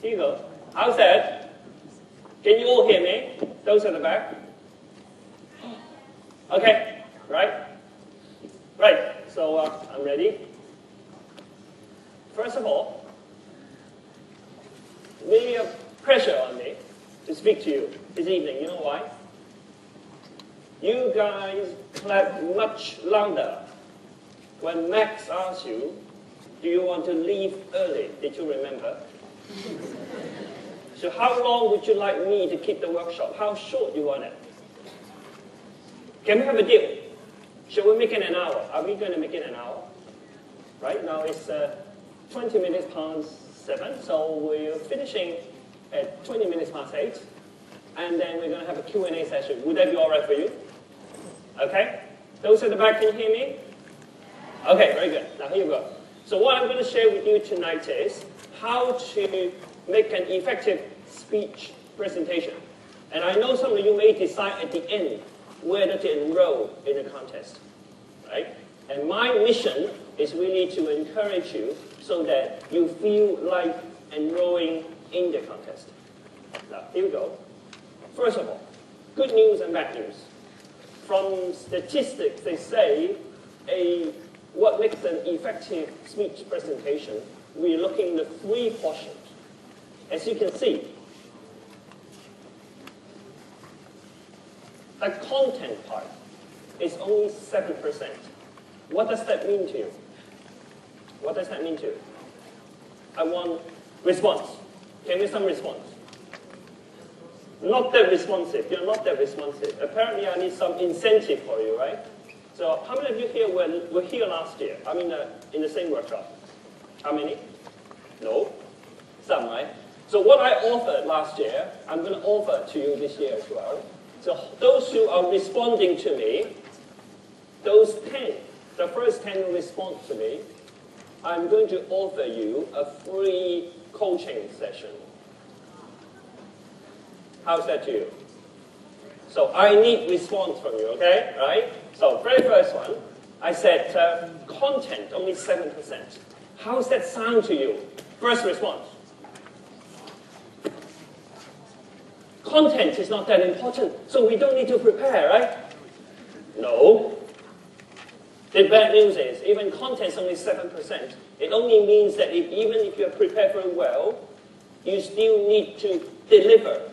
Here you go. How's that? Can you all hear me? Those at the back? Okay, right? Right, so I'm ready. First of all, really a pressure on me to speak to you this evening. You know why? You guys clap much louder when Max asks you, do you want to leave early? Did you remember? So how long would you like me to keep the workshop? How short you want it? Can we have a deal? Shall we make it an hour? Are we going to make it an hour? Right now it's 20 minutes past 7, so we're finishing at 20 minutes past 8, and then we're going to have a Q&A session. Would that be all right for you? Okay? Those at the back, can you hear me? Okay, very good. Now here you go. So what I'm going to share with you tonight is how to make an effective speech presentation. And I know some of you may decide at the end whether to enroll in a contest, right? And my mission is really to encourage you so that you feel like enrolling in the contest. Now, here we go. First of all, good news and bad news. From statistics, they say what makes an effective speech presentation, we're looking at 3 portions. As you can see, the content part is only 7%. What does that mean to you? What does that mean to you? I want response. Give me some response. Not that responsive. You're not that responsive. Apparently, I need some incentive for you, right? So how many of you here were here last year? I mean, in the same workshop. How many? No? Some, right? So what I offered last year, I'm going to offer to you this year as well. So those who are responding to me, those 10, the first 10 who respond to me, I'm going to offer you a free coaching session. How's that to you? So I need response from you, okay? Right? So very first one, I said content, only 7%. How's that sound to you? First response. Content is not that important, so we don't need to prepare, right? No. The bad news is, even content is only 7%. It only means that even if you're prepared very well, you still need to deliver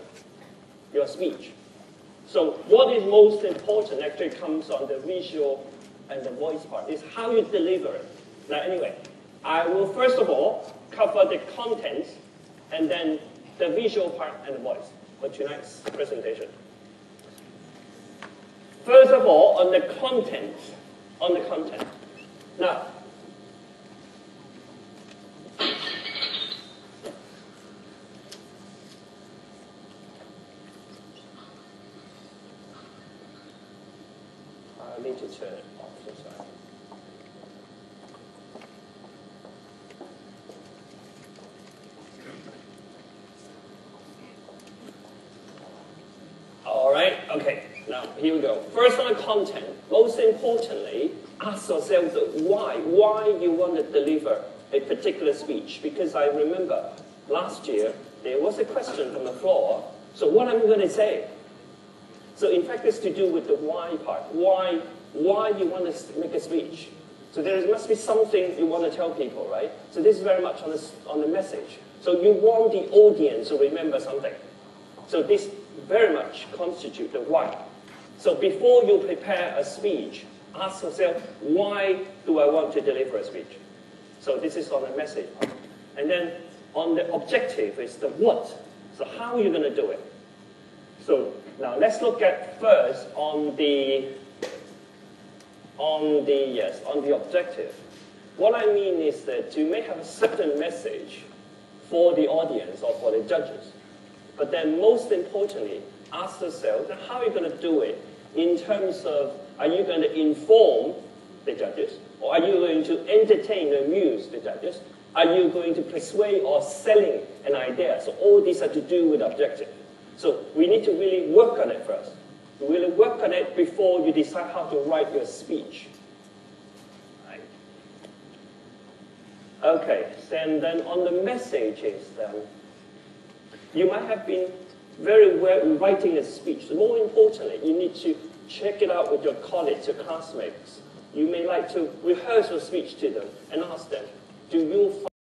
your speech. So what is most important actually comes on the visual and the voice part, is how you deliver it. Now anyway, I will first of all cover the content and then the visual part and the voice for tonight's presentation. First of all, on the content. Now, I need to turn it off, so sorry. All right, okay, now here we go. First on the content, most importantly, ask yourself why you want to deliver a particular speech. Because I remember last year, there was a question from the floor, so what am I going to say? So in fact, it's to do with the why part. Why you want to make a speech. So there must be something you want to tell people, right? So this is very much on the message. So you want the audience to remember something. So this very much constitutes the why. So before you prepare a speech, ask yourself, why do I want to deliver a speech? So this is on the message part. And then on the objective is the what. So how are you going to do it? So now let's look at first on the objective. What I mean is that you may have a certain message for the audience or for the judges. But then most importantly, ask yourself, how are you going to do it in terms of, are you going to inform the judges? Or are you going to entertain and amuse the judges? Are you going to persuade or selling an idea? So all these are to do with objective. So we need to really work on it first. Really work on it before you decide how to write your speech. Right. Okay, then on the messages, then You might have been very well writing a speech. More importantly, you need to check it out with your colleagues, your classmates. You may like to rehearse your speech to them and ask them, do you